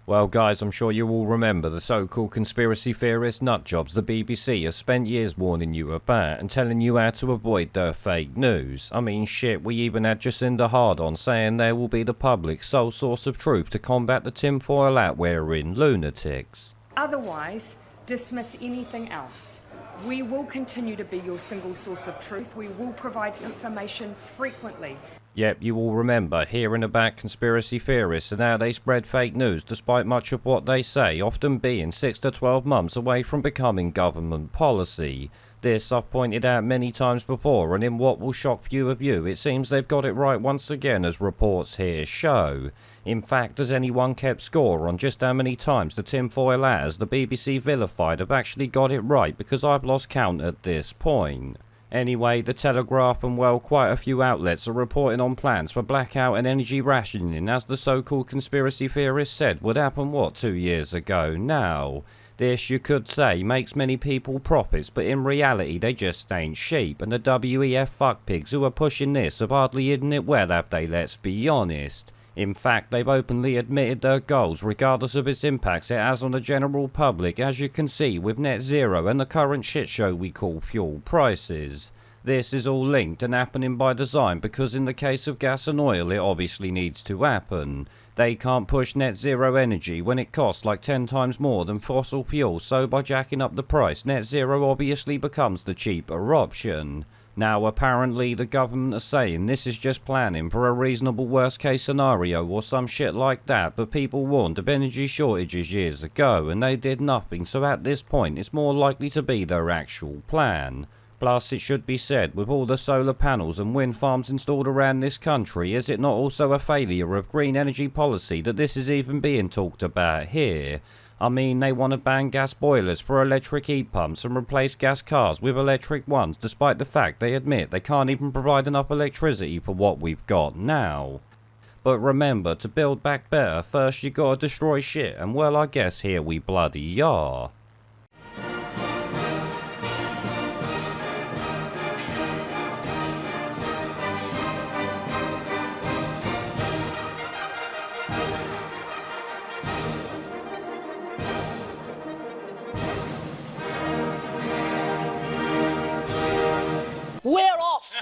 Well guys, I'm sure you all remember the so-called conspiracy theorist nutjobs the BBC has spent years warning you about and telling you how to avoid their fake news. I mean shit, we even had Jacinda Ardern saying there will be the public's sole source of truth to combat the tinfoil hat wearing lunatics. Otherwise, dismiss anything else. We will continue to be your single source of truth. We will provide information frequently. Yep, you all remember hearing about conspiracy theorists and how they spread fake news despite much of what they say often being 6 to 12 months away from becoming government policy. This I've pointed out many times before, and in what will shock few of you, it seems they've got it right once again, as reports here show. In fact, has anyone kept score on just how many times the tinfoil hats the BBC vilified have actually got it right, because I've lost count at this point. Anyway, the Telegraph and well, quite a few outlets are reporting on plans for blackout and energy rationing, as the so-called conspiracy theorists said would happen 2 years ago now. This, you could say, makes many people profits, but in reality they just ain't sheep, and the WEF fuckpigs who are pushing this have hardly hidden it well, have they, let's be honest. In fact, they've openly admitted their goals, regardless of its impacts it has on the general public, as you can see with net zero and the current shit show we call fuel prices. This is all linked and happening by design, because in the case of gas and oil it obviously needs to happen. They can't push net zero energy when it costs like 10 times more than fossil fuel, so by jacking up the price, net zero obviously becomes the cheaper option. Now apparently the government are saying this is just planning for a reasonable worst case scenario or some shit like that, but people warned of energy shortages years ago and they did nothing, so at this point it's more likely to be their actual plan. Plus, it should be said, with all the solar panels and wind farms installed around this country, is it not also a failure of green energy policy that this is even being talked about here? I mean, they want to ban gas boilers for electric heat pumps and replace gas cars with electric ones, despite the fact they admit they can't even provide enough electricity for what we've got now. But remember, to build back better, first you gotta destroy shit, and well, I guess here we bloody are.